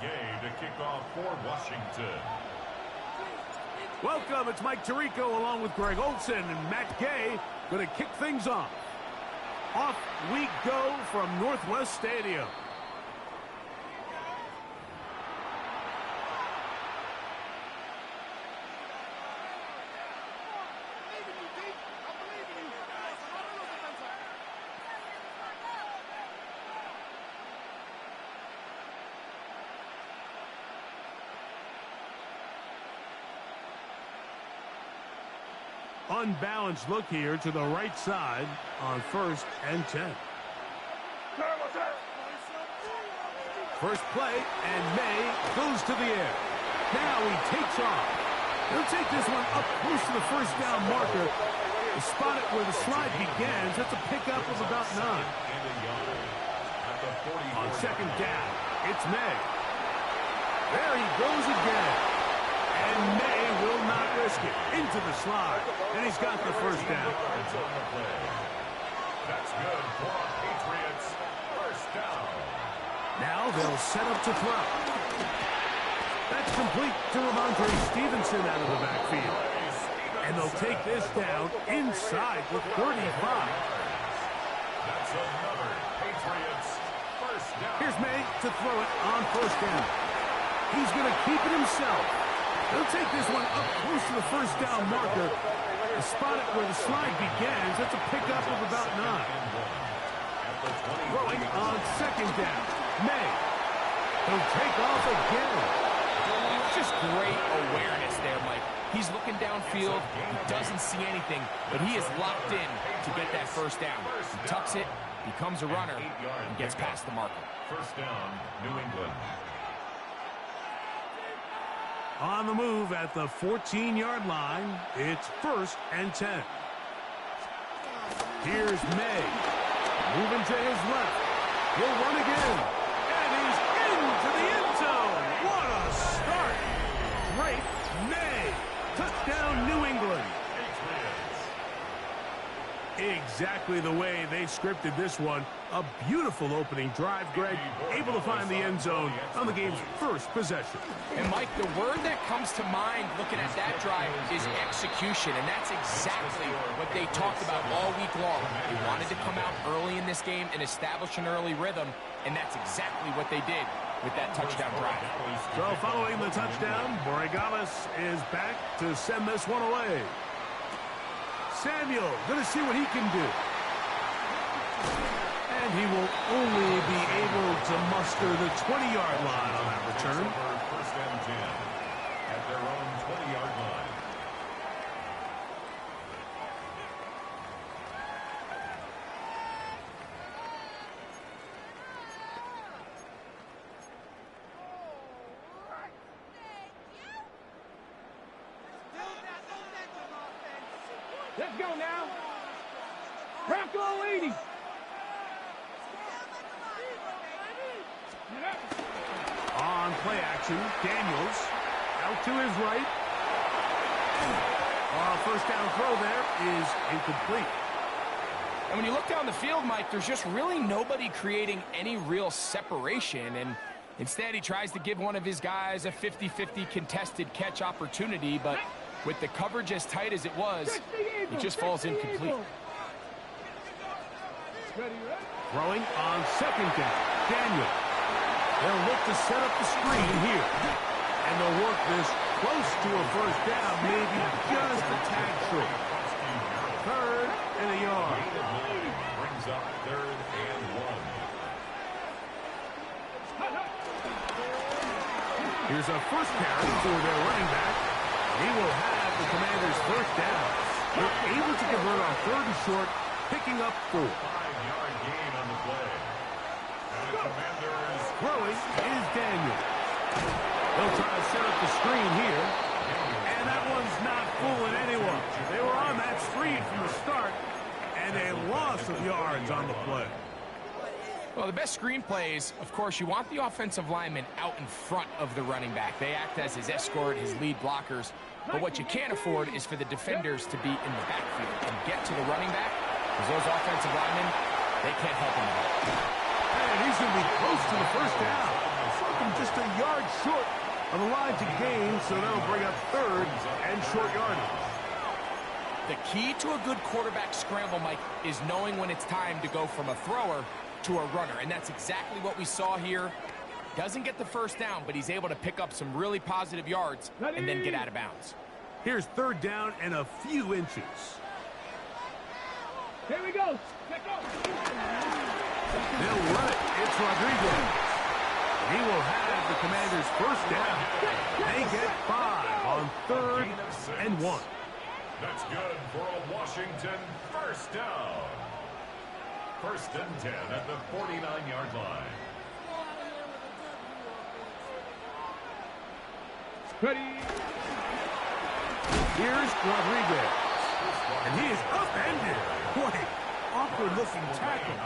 Gay to kick off for Washington. Welcome, it's Mike Tirico along with Greg Olson and Matt Gay going to kick things off. Off we go from Northwest Stadium. Unbalanced look here to the right side on 1st and 10. First play, and May goes to the air. Now he takes off. He'll take this one up close to the first down marker. Spot it where the slide begins. That's a pickup of about 9. On 2nd down, it's May. There he goes again. And May will not risk it. Into the slide. And he's got the first down. That's good for Patriots. First down. Now they'll set up to throw. That's complete to Ramondre Stevenson out of the backfield. And they'll take this down inside the 35. That's another Patriots first down. Here's May to throw it on 1st down. He's going to keep it himself. He'll take this one up close to the first down marker. Spot it where the slide begins. That's a pickup of about 9. Throwing on 2nd down. May. He'll take off again. Just great awareness there, Mike. He's looking downfield. He doesn't see anything, but he is locked in to get that first down. He tucks it, becomes a runner, and gets past the marker. First down, New England. On the move at the 14-yard line, it's 1st and 10. Here's May. Moving to his left. He'll run again. And he's into the end zone. What a start. Great May. Touchdown, New England. Exactly the way they scripted this one. A beautiful opening drive, Greg. Able to find the end zone on the game's first possession. And, Mike, the word that comes to mind looking at that drive is execution, and that's exactly what they talked about all week long. They wanted to come out early in this game and establish an early rhythm, and that's exactly what they did with that touchdown drive. So following the touchdown, Borregales is back to send this one away. Samuel going to see what he can do. And he will only be able to muster the 20-yard line on that return. First and 10 at their own 20-yard line. Let's go now. Rocco 80. On play action, Daniels out to his right. First down throw there is incomplete. And when you look down the field, Mike, there's just really nobody creating any real separation. And instead, he tries to give one of his guys a 50-50 contested catch opportunity. But with the coverage as tight as it was, it just falls incomplete. Throwing on 2nd down, Daniel. They'll look to set up the screen here. And they'll work this close to a first down, maybe just a tad short. 3rd and a yard. Brings up 3rd and 1. Here's a first carry for their running back. He will have the Commanders' first down. They're able to convert on 3rd and short, picking up 4. 5-yard gain on the play. And the Commanders throwing is Daniel. They'll try to set up the screen here. And that one's not fooling anyone. They were on that screen from the start, and a loss of yards on the play. Well, the best screen plays, of course, you want the offensive lineman out in front of the running back. They act as his escort, his lead blockers. But what you can't afford is for the defenders to be in the backfield and get to the running back, because those offensive linemen, they can't help him at all. And he's going to be close to the first down. Took him just a yard short of the line to gain, so that'll bring up third and short yardage. The key to a good quarterback scramble, Mike, is knowing when it's time to go from a thrower to a runner, and that's exactly what we saw here. Doesn't get the first down, but he's able to pick up some really positive yards and then get out of bounds. Here's third down and a few inches. Here we go. They'll run it. It's Rodriguez. He will have the Commanders' first down. They get 5 on 3rd and 1. That's good for a Washington first down. 1st and 10 at the 49-yard line. Ready. Here's Rodriguez. And he is upended. Boy, awkward-looking tackle.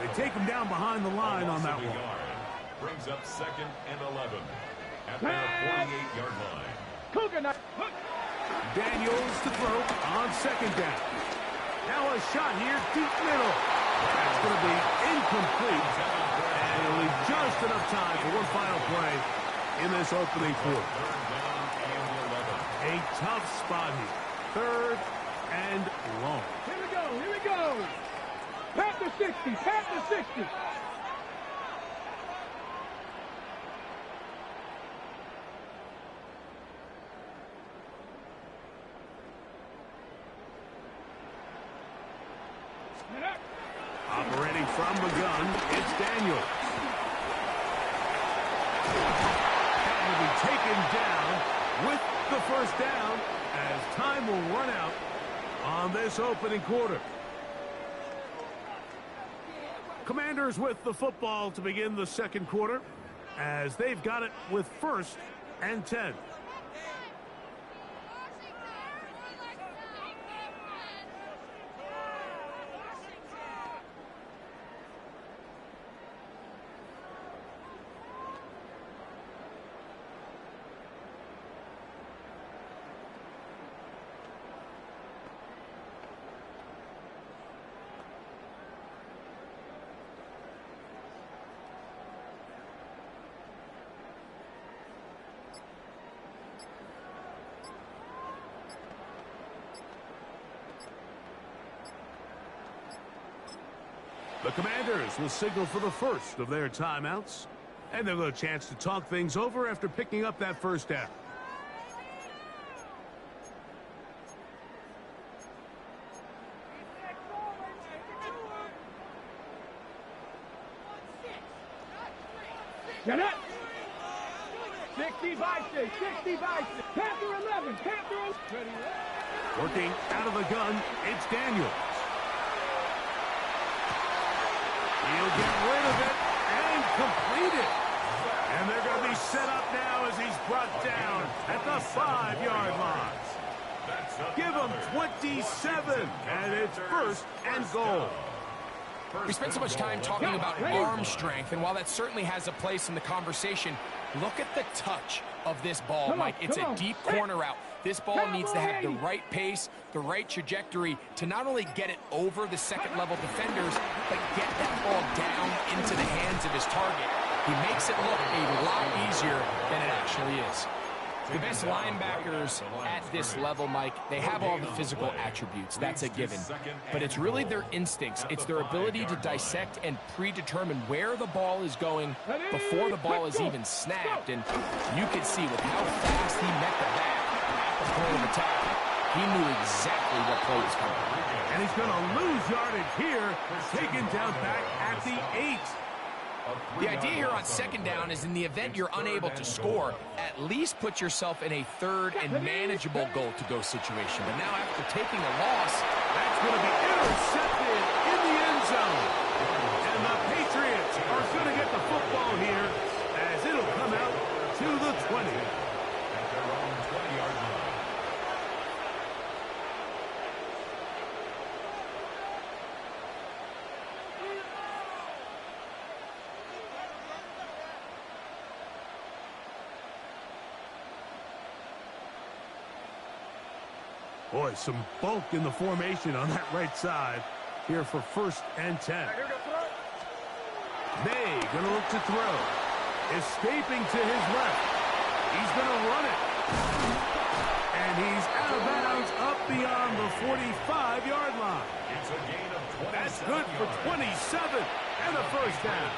They take him down behind the line on that one. Brings up 2nd and 11 at the 48-yard line. Coconut. Daniels to throw on 2nd down. Now a shot here, deep middle. That's going to be incomplete. And it'll leave just enough time for one final play in this opening quarter. A tough spot here. 3rd and long. Here we go. Here we go. Pat the 60. Pat the 60. Operating from the gun, it's Daniels. And will be taken down with the first down as time will run out on this opening quarter. Commanders with the football to begin the second quarter as they've got it with 1st and 10. The Commanders will signal for the first of their timeouts, and they'll get a chance to talk things over after picking up that first down. Get it. 60-6. 60-6. Panther 11. Panther 11. Working out of the gun, it's Daniels. He'll get rid of it and complete it. And they're going to be set up now as he's brought down at the 5-yard line. Give him 27, and it's 1st and goal. We spent so much time talking about arm strength, and while that certainly has a place in the conversation, look at the touch of this ball, Mike. It's a deep corner route. This ball needs to have the right pace, the right trajectory to not only get it over the second-level defenders, but get that ball down into the hands of his target. He makes it look a lot easier than it actually is. The best linebackers at this level, Mike, they have all the physical attributes. That's a given. But it's really their instincts. It's their ability to dissect and predetermine where the ball is going before the ball is even snapped. And you can see with how fast he met the back at the point of attack, he knew exactly what play was coming. And he's going to lose yardage here, taken down back at the 8. The idea here on 2nd down is in the event you're unable to score, at least put yourself in a 3rd and manageable goal-to-go situation. But now after taking a loss, that's going to be intercepted in the end zone. And the Patriots are going to get the football here as it'll come out to the 20. At their own 20-yard line. Boy, some bulk in the formation on that right side here for 1st and 10. May going to look to throw. Escaping to his left. He's going to run it. And he's out of bounds up beyond the 45-yard line. It's a gain of 27 That's good for 27 and a first down.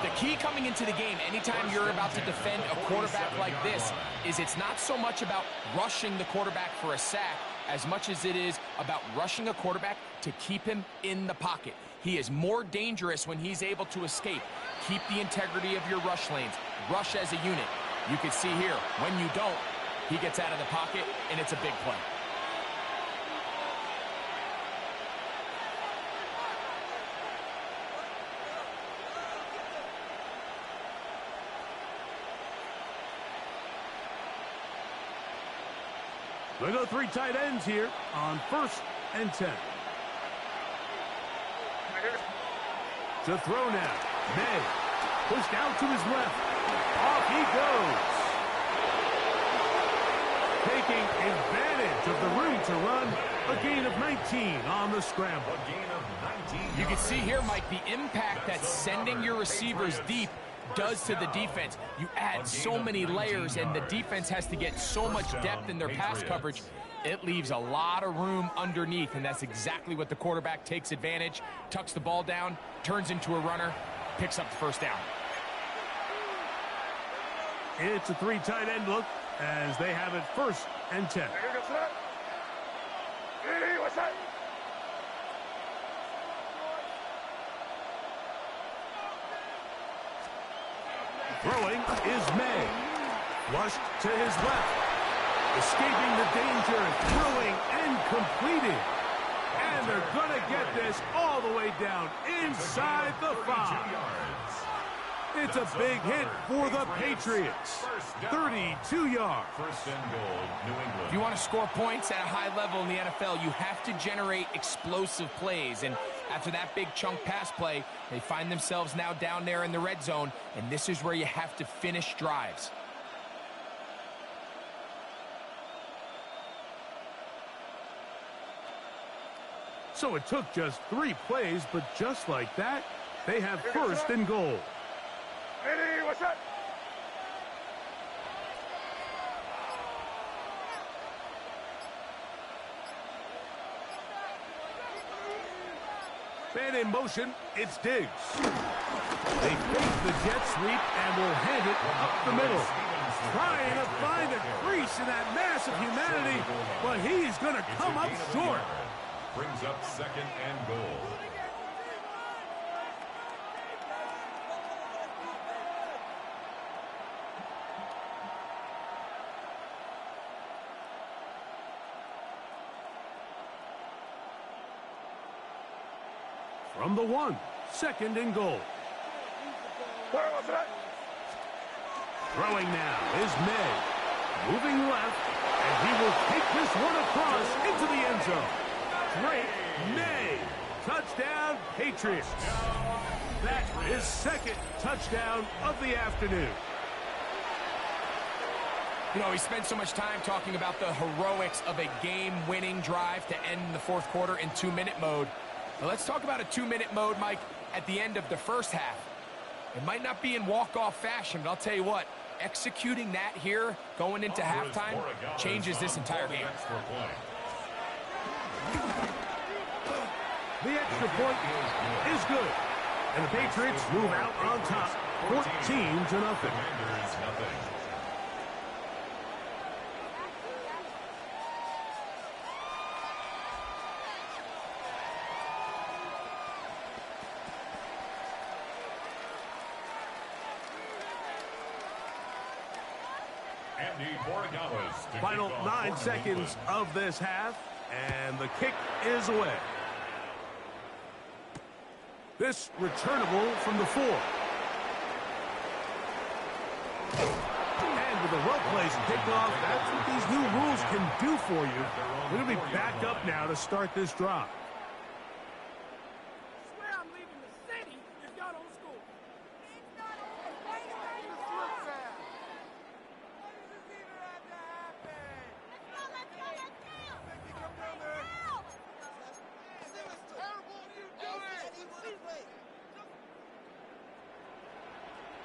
The key coming into the game, anytime you're about to defend a quarterback like this, is it's not so much about rushing the quarterback for a sack as much as it is about rushing a quarterback to keep him in the pocket. He is more dangerous when he's able to escape. Keep the integrity of your rush lanes. Rush as a unit. You can see here, when you don't, he gets out of the pocket, and it's a big play. They go 3 tight ends here on 1st and 10. To throw now. May. Pushed out to his left. Off he goes. Taking advantage of the room to run. A gain of 19 on the scramble. A gain of 19. You can see here, Mike, the impact that sending your receivers deep does to the defense. You add so many layers, and the defense has to get so much depth in their pass coverage. It leaves a lot of room underneath, and that's exactly what the quarterback takes advantage. Tucks the ball down, turns into a runner, picks up the first down. It's a 3 tight end look as they have it 1st and 10. Throwing is May. Flushed to his left. Escaping the danger, throwing and completing. And they're going to get this all the way down inside the 5. It's a big hit for the Patriots. 32 yards. First and goal, New England. If you want to score points at a high level in the NFL, you have to generate explosive plays. And after that big chunk pass play, they find themselves now down there in the red zone. And this is where you have to finish drives. So it took just 3 plays, but just like that, they have 1st and goal. Man in motion, it's Diggs. They fake the jet sweep and will hand it up the middle. Trying to find a crease in that mass of humanity, but he's going to come up short. Brings up 2nd and goal. From the 1, 2nd and goal. Throwing now is May. Moving left, and he will take this one across into the end zone. Great May. Touchdown, Patriots. That is 2nd touchdown of the afternoon. You know, we spent so much time talking about the heroics of a game-winning drive to end the 4th quarter in 2-minute mode. Now let's talk about a 2-minute mode, Mike, at the end of the first half. It might not be in walk-off fashion, but I'll tell you what, executing that here going into halftime changes this entire game. The extra point is good. And the Patriots move out on top, 14-0. Final 9 seconds of this half, and the kick is away. This returnable from the 4. And with a well-placed kickoff, that's what these new rules can do for you. We're going to be back up now to start this drive.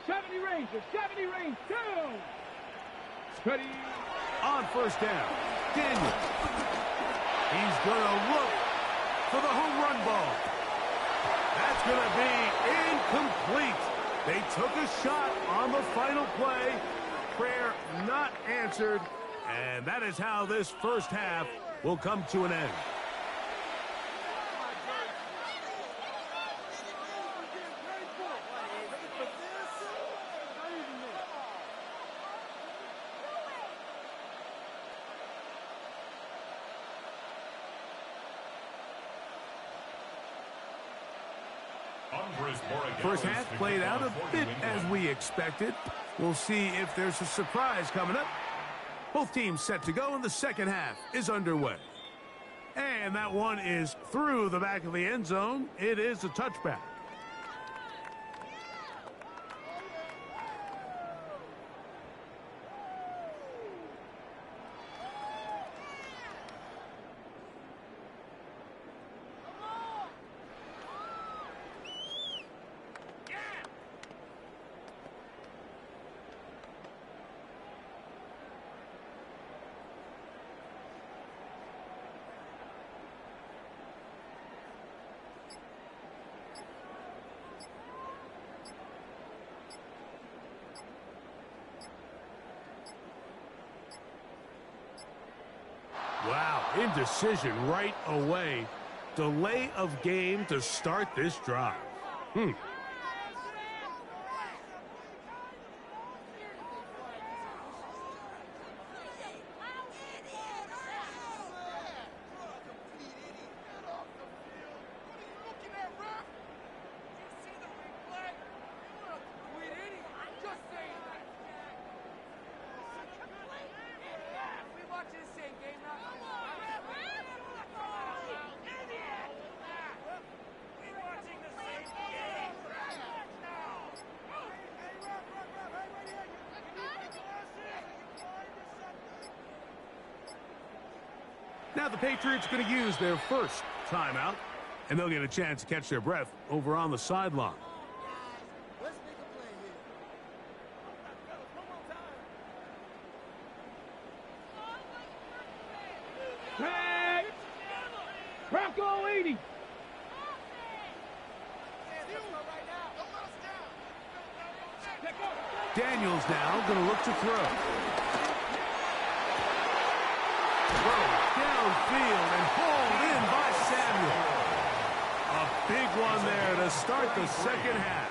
70 Rangers, 70 Rangers, 2. Ready. On first down, Daniel. He's going to look for the home run ball. That's going to be incomplete. They took a shot on the final play. Prayer not answered. And that is how this first half will come to an end. First half played out a bit as we expected. We'll see if there's a surprise coming up. Both teams set to go, and the second half is underway. And that one is through the back of the end zone. It is a touchback. Wow, indecision right away. Delay of game to start this drive. Now the Patriots going to use their first timeout, and they'll get a chance to catch their breath over on the sideline. Hey! Bronco 80. Daniels now going to look to throw. Downfield and hauled in by Samuel. A big one there to start the second half.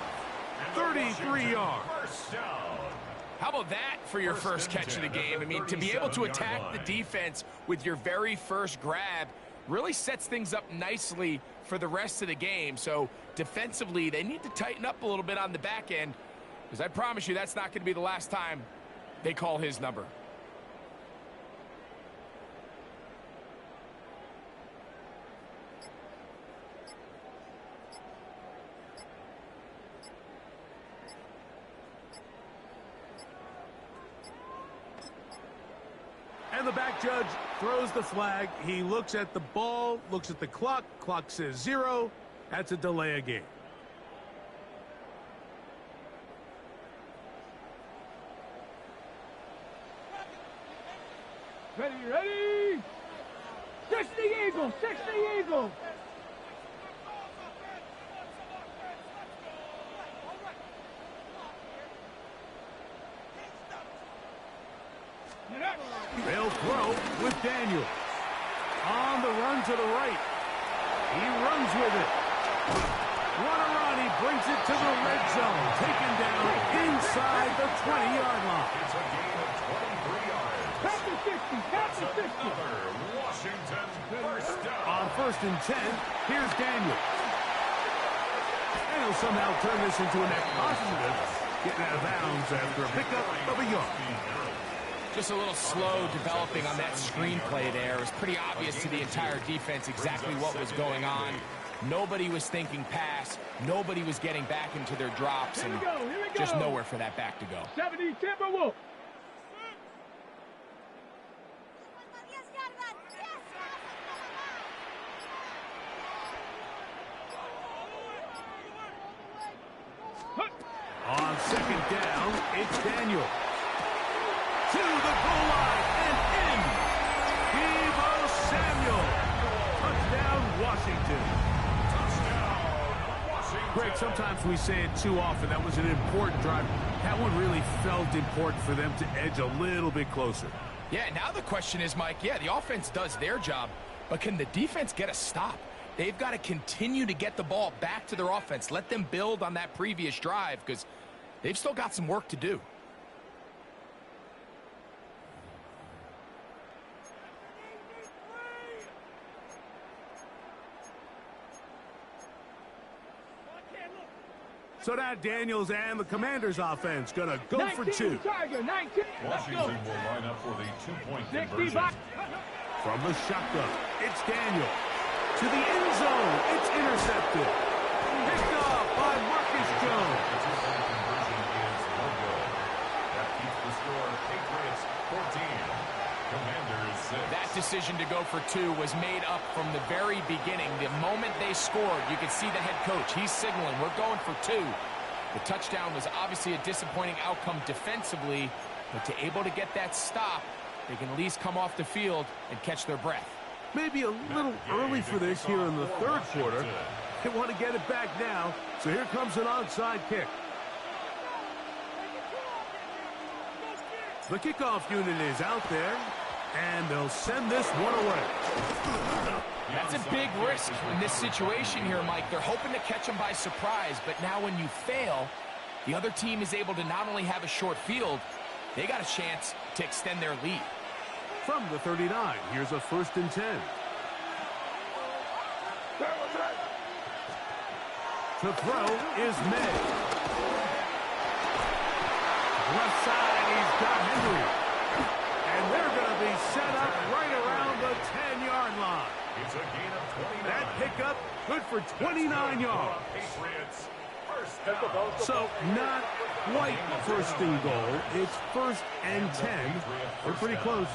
33 yards. How about that for your first catch of the game? I mean, to be able to attack the defense with your very first grab really sets things up nicely for the rest of the game. So defensively, they need to tighten up a little bit on the back end, because I promise you that's not going to be the last time they call his number. And the back judge throws the flag. He looks at the ball, looks at the clock. Clock says 0. That's a delay of game. Ready, ready! 60 Eagles, 60 Eagles! They'll throw with Daniel. On the run to the right. He runs with it. Runner on, he brings it to the red zone. Taken down inside the 20-yard line. It's a gain of 23 yards. Past the 60, past the 60. Another Washington first down. On first and 10, here's Daniel. And he'll somehow turn this into a net positive. Getting out of bounds after a pickup of a yard. Just a little slow developing on that screenplay there. It was pretty obvious to the entire defense exactly what was going on. Nobody was thinking pass. Nobody was getting back into their drops, and just nowhere for that back to go. 70 Timberwolves. On second second down, it's Daniel. To the goal line and in. Deebo Samuel. Touchdown, Washington. Greg, sometimes we say it too often. That was an important drive. That one really felt important for them to edge a little bit closer. Yeah, now the question is, Mike, yeah, the offense does their job, but can the defense get a stop? They've got to continue to get the ball back to their offense. Let them build on that previous drive because they've still got some work to do. So now Daniels and the Commanders offense going to go for 2. Tiger, 19. Washington will line up for the 2-point conversion. From the shotgun, it's Daniel. To the end zone, it's intercepted. Picked off by Marcus Jones. The 2-point conversion is no good. That keeps the score Patriots 14. Commanders 6. That decision to go for 2 was made up from the very beginning. The moment they scored, you could see the head coach. He's signaling, we're going for 2. The touchdown was obviously a disappointing outcome defensively, but to able to get that stop, they can at least come off the field and catch their breath. Maybe a little early for this here in the third quarter. They want to get it back now, so here comes an onside kick. The kickoff unit is out there, and they'll send this one away. That's a big risk in this situation here, Mike. They're hoping to catch them by surprise, but now when you fail, the other team is able to not only have a short field, they got a chance to extend their lead. From the 39, here's a 1st and 10. To throw is May. Left side, he's got Henry. And they're going to be set up right around the 10-yard line. It's a gain of 29. That pickup good for 29 yards. Patriots first down. So not quite 1st and goal. It's 1st and 10. We're pretty close.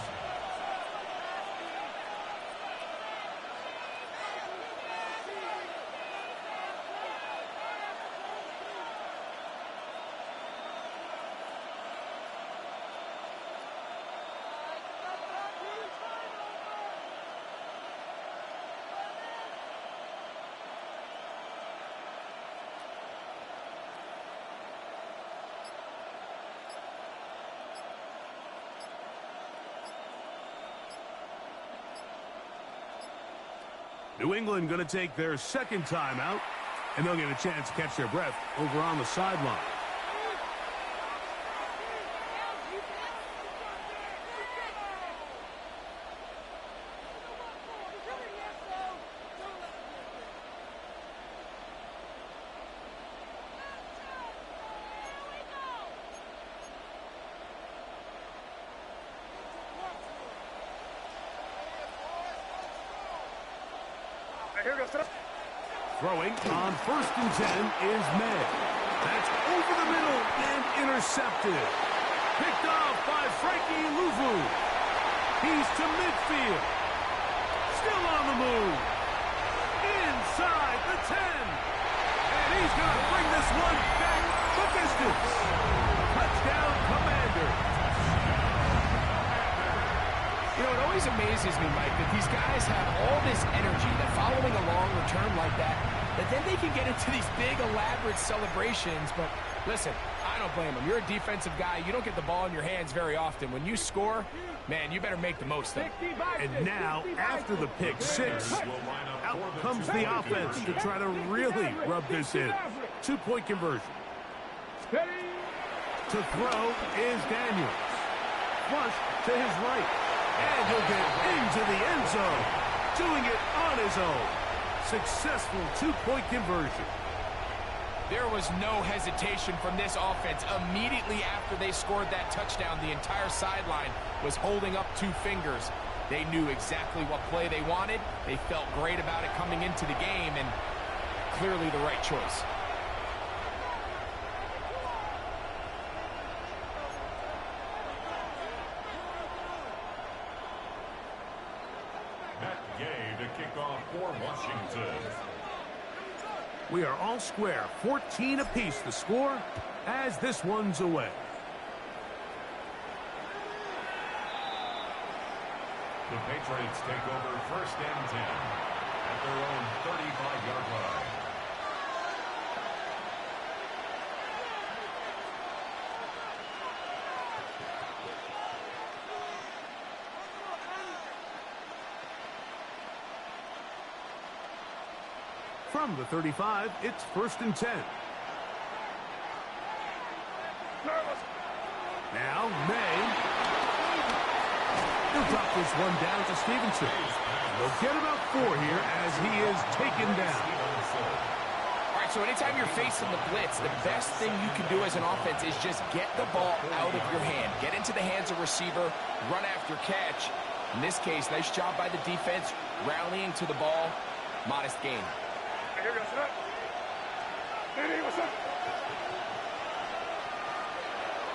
New England going to take their 2nd timeout, and they'll get a chance to catch their breath over on the sideline. Throwing on 1st and 10 is May. That's over the middle and intercepted. Picked off by Frankie Luvu. He's to midfield. Still on the move. Inside the 10. And he's going to bring this one back the distance. Touchdown, Commanders. You know, it always amazes me, Mike, that these guys have all this energy that following a long return like that then they can get into these big, elaborate celebrations. But listen, I don't blame them. You're a defensive guy. You don't get the ball in your hands very often. When you score, man, you better make the most of it. And now, after the pick six, out comes the offense to try to really rub this in. 2-point conversion. To throw is Daniels. Flush to his right. And he'll get into the end zone. Doing it on his own. Successful 2-point conversion. There was no hesitation from this offense. Immediately after they scored that touchdown, the entire sideline was holding up 2 fingers. They knew exactly what play they wanted. They felt great about it coming into the game, and clearly the right choice. We are all square. 14 apiece the score as this one's away. The Patriots take over 1st and 10 at their own 35-yard line. From the 35, it's 1st and 10. Now, May. He'll drop this one down to Stevenson. They'll get about 4 here as he is taken down. All right, so anytime you're facing the blitz, the best thing you can do as an offense is just get the ball out of your hand. Get into the hands of receiver, run after catch. In this case, nice job by the defense, rallying to the ball. Modest gain.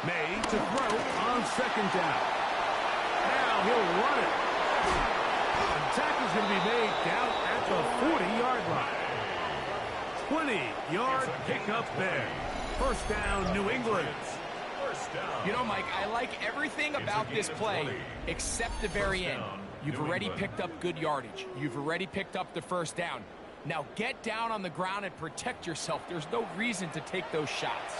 May to throw on 2nd down. Now he'll run it. The tackle's going to be made down at the 40-yard line. 20-yard pickup there. 1st down, New England. You know, Mike, I like everything about this play except the very end. You've already picked up good yardage. You've already picked up the 1st down. Now get down on the ground and protect yourself. There's no reason to take those shots.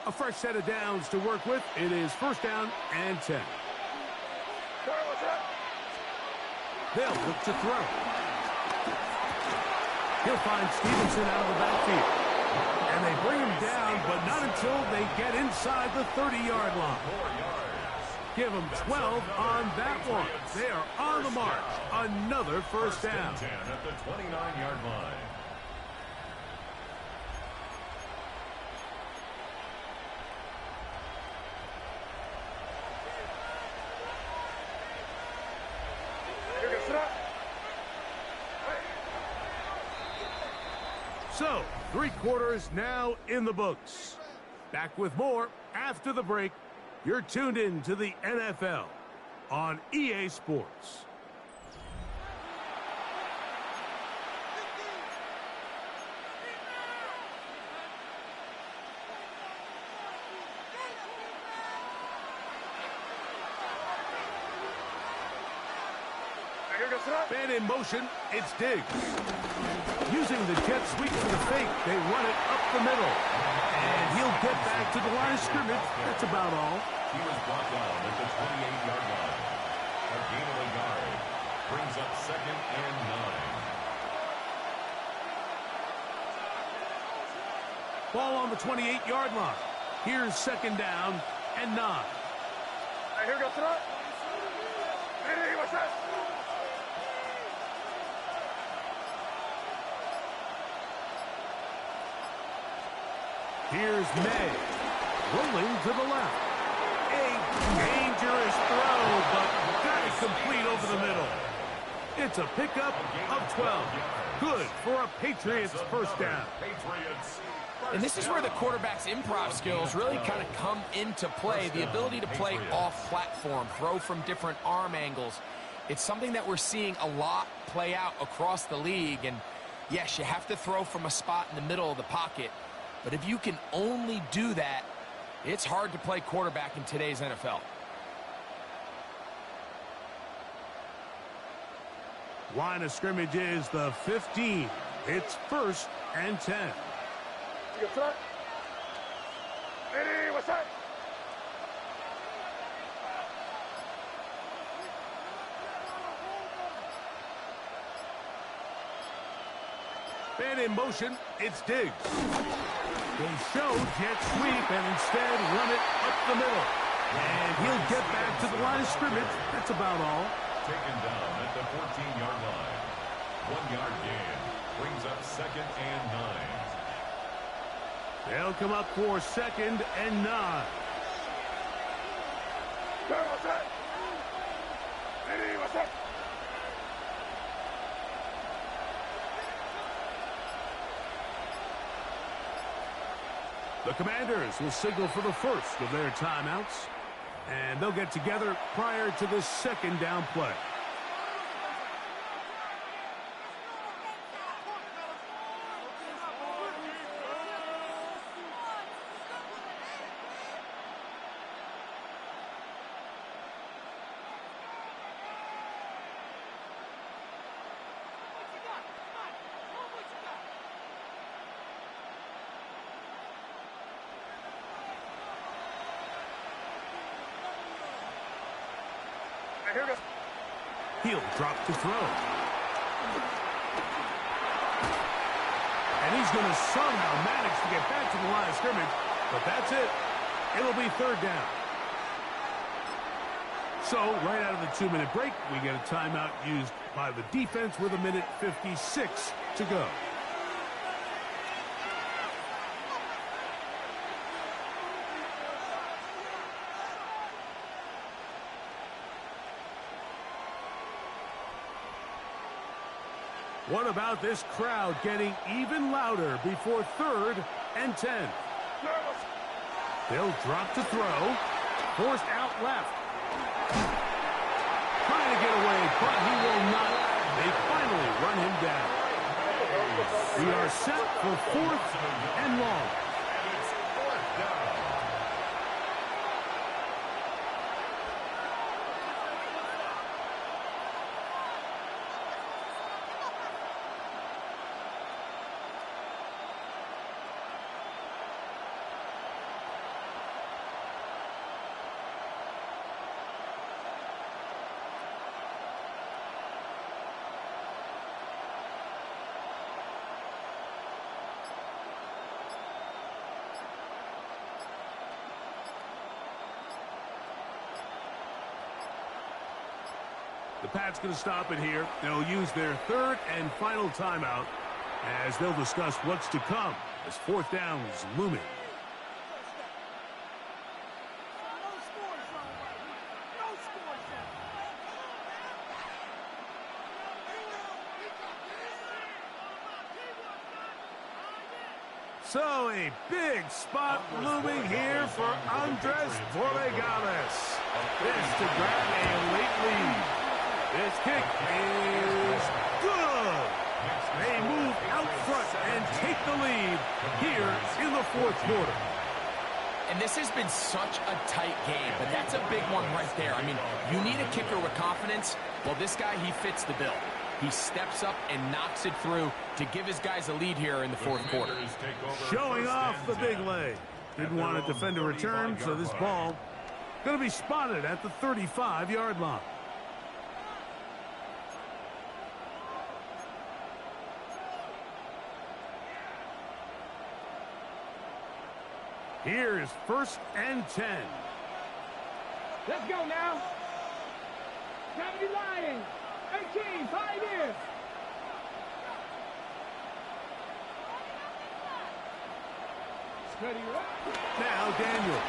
A fresh set of downs to work with. It is 1st down and 10. They'll look to throw. He'll find Stevenson out of the backfield. And they bring him down, but not until they get inside the 30-yard line. Give them 12 on that one. They are on the march. Another 1st down. 10 at the 29-yard line. So, 3 quarters now in the books. Back with more after the break. You're tuned in to the NFL on EA Sports. Man in motion, it's Diggs. Using the jet sweep for the fake, they run it up the middle. And he'll get back to the line of scrimmage. That's about all. He was brought down at the 28-yard line. A gain of a yard brings up 2nd and 9. Ball on the 28-yard line. Here's 2nd down and 9. Here goes it. Here's May, rolling to the left. A dangerous throw, but got it complete over the middle. It's a pickup of 12. Good for a Patriots 1st down. And this is where the quarterback's improv skills really kind of come into play. The ability to play off-platform, throw from different arm angles. It's something that we're seeing a lot play out across the league. And yes, you have to throw from a spot in the middle of the pocket. But if you can only do that, it's hard to play quarterback in today's NFL. Line of scrimmage is the 15. It's 1st and 10. Man in motion, it's Diggs. They show jet sweep and instead run it up the middle. And he'll get back to the line of scrimmage. That's about all. Taken down at the 14-yard line. 1-yard gain brings up 2nd and 9. They'll come up for 2nd and 9. The Commanders will signal for the first of their timeouts, and they'll get together prior to the second down play. Here we go. He'll drop to throw. And he's going to somehow manage to get back to the line of scrimmage, but that's it. It'll be third down. So, right out of the 2-minute break, we get a timeout used by the defense with 1:56 to go. What about this crowd getting even louder before 3rd and 10? They'll drop to throw. Forced out left. Trying to get away, but he will not. They finally run him down. We are set for 4th and long. The Pats going to stop it here. They'll use their 3rd and final timeout as they'll discuss what's to come as 4th down is looming. So a big spot looming here for Andres Borregales. This to grab a late lead. This kick is good. They move out front and take the lead here in the 4th quarter. And this has been such a tight game, but that's a big one right there. I mean, you need a kicker with confidence. Well, this guy, he fits the bill. He steps up and knocks it through to give his guys a lead here in the 4th quarter. Showing off the big leg. Didn't want to defend a return, so this ball going to be spotted at the 35-yard line. Here is 1st and 10. Let's go now. Time to be lying. 18, 5 in. Steady up. Now Daniels.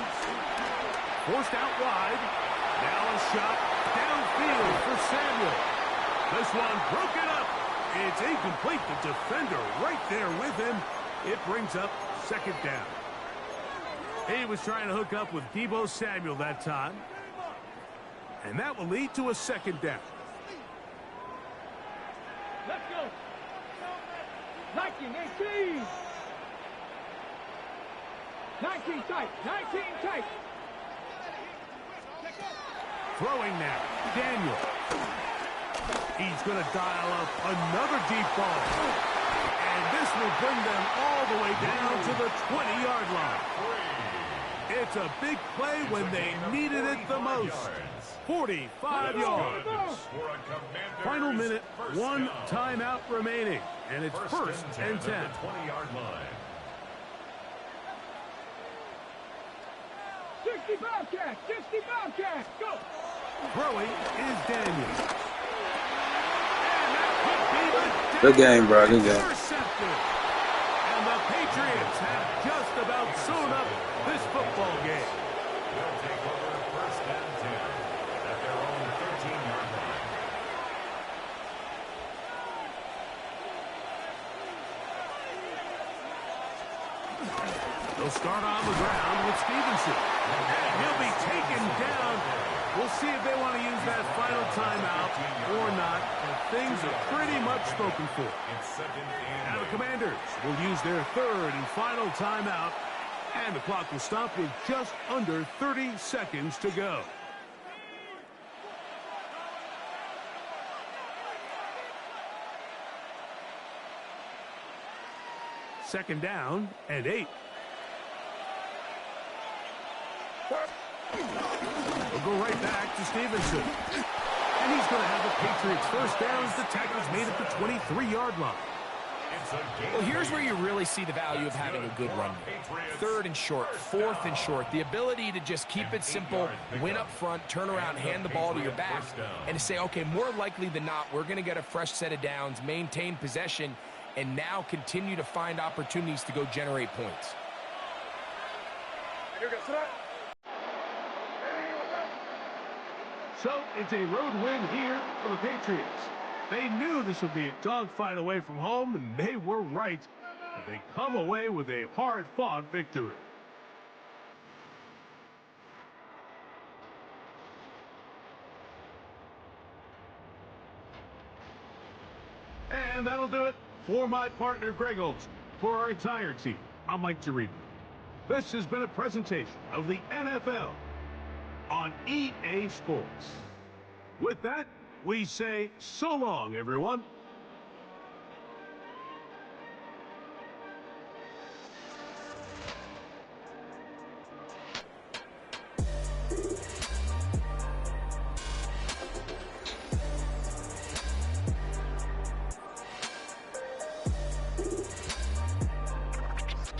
Forced out wide. Now a shot downfield for Samuel. This one broken up. It's incomplete. The defender right there with him. It brings up 2nd down. He was trying to hook up with Deebo Samuel that time. And that will lead to a 2nd down. Let's go. 19, 18. 19 tight. 19 tight. Throwing now. Daniel. He's going to dial up another deep ball. And this will bring them all the way down to the 20-yard line. It's a big play when they needed it the most. 45 yards. Final minute, 1 timeout remaining. And it's 1st and 10. 20-yard line. 60 Bobcats. 60 Bobcats. Go. Throwing is Daniels. And that could be the Good game, bro. Good game. intercepted. And the Patriots have just about sewn up this football game. They'll take over 1st and 10 at their own 13-yard line. They'll start on the ground with Stevenson. And he'll be taken down. We'll see if they want to use that final timeout or not. And things are pretty much spoken for. Now the Commanders will use their third and final timeout. And the clock will stop with just under 30 seconds to go. Second down and 8. We'll go right back to Stevenson. And he's going to have the Patriots first down as the tackle's made at the 23-yard line. Well, here's where you really see the value of having a good run game. Third and short, fourth and short. The ability to just keep it simple, win up front, turn around, hand the ball to your back, and to say, okay, more likely than not, we're going to get a fresh set of downs, maintain possession, and now continue to find opportunities to go generate points. So it's a road win here for the Patriots. They knew this would be a dogfight away from home, and they were right. They come away with a hard-fought victory. And that'll do it for my partner, Greg Olson. For our entire team, I'm Mike Jarita. This has been a presentation of the NFL on EA Sports. With that, we say so long, everyone.